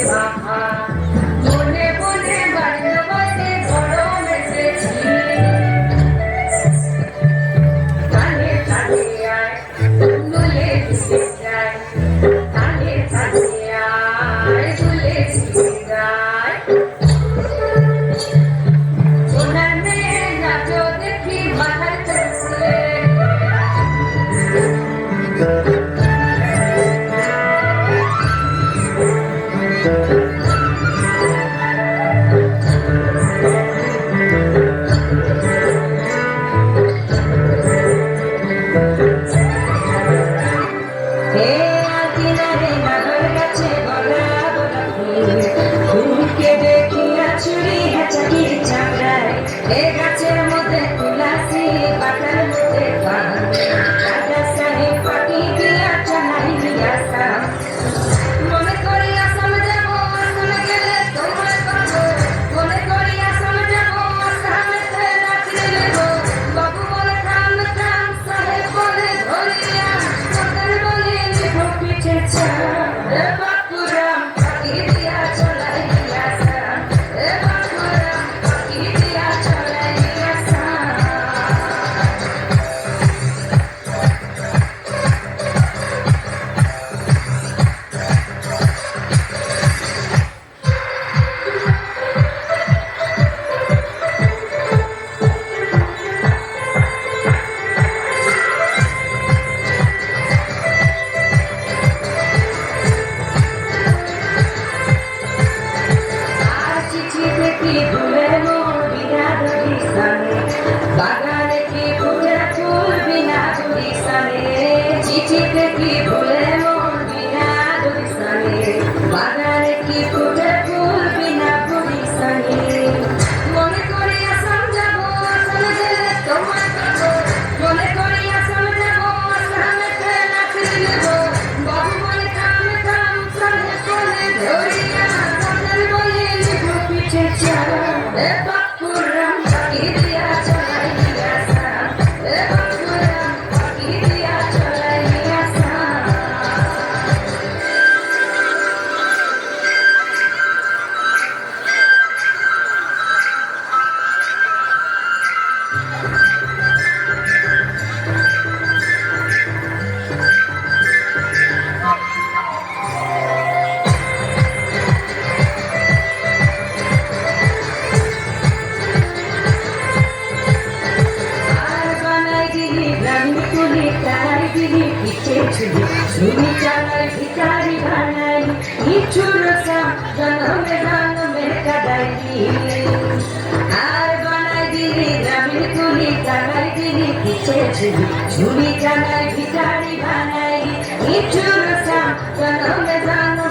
মাখা মনে মনে বাড়ি গরম এসেছি কানে কানে আয় দুলে দিতে যায় কানে কানে আয় দুলে দিতে যায় সোনার মেয়ে নাচো দেখি মাথায় চলছে গাছের মধ্যে তুলাসি পাতার মধ্যে রাজা সাহেব পাখি দিয়া চালাই দিয়া মনে করি আসাম যাব আসামে গেলে তোমায় পাবো মনে করি আসাম যাব আসামেতে রাত্রি নেব বাবু বলে থাম থাম সাহেব বলে ধরিয়া সরকার বলে লিখো পিঠে চা বাপুরাম পাখি দিয়া চলাই দিয়া বাপুরাম পাখি দিয়া চলাই দিয়া বাগানে কি ফুটে ফুল বিনা দুরিসানে চিঠিতে কি ভুলে মন বিনা দুরিসানে বাগানে কি ফুটে ফুল বিনা দুরিসানে মনে করি আসাম যাব আসামে গেলে তোমায় পাবো মনে করি আসাম যাব আসামেতে নাচি নেব বাবু বলে থাম থাম সাহেব বলে ধরিয়া সরকার বলে লিখো পিঠে চা বাপুরাম পাখি দিয়া চলাই দিয়া বাপুরাম পাখি দিয়া চলাই দিয়া ঝুলি চালাই ভিখারি বানাই ইচ্ছুর জনমে জনমে কাদাই আর বানাই দিলি গ্রামীণ তুলি চালাই দিলি পিছে ঝুলি চালাই ভিখারি বানাই ইচ্ছুর জনমে জনমে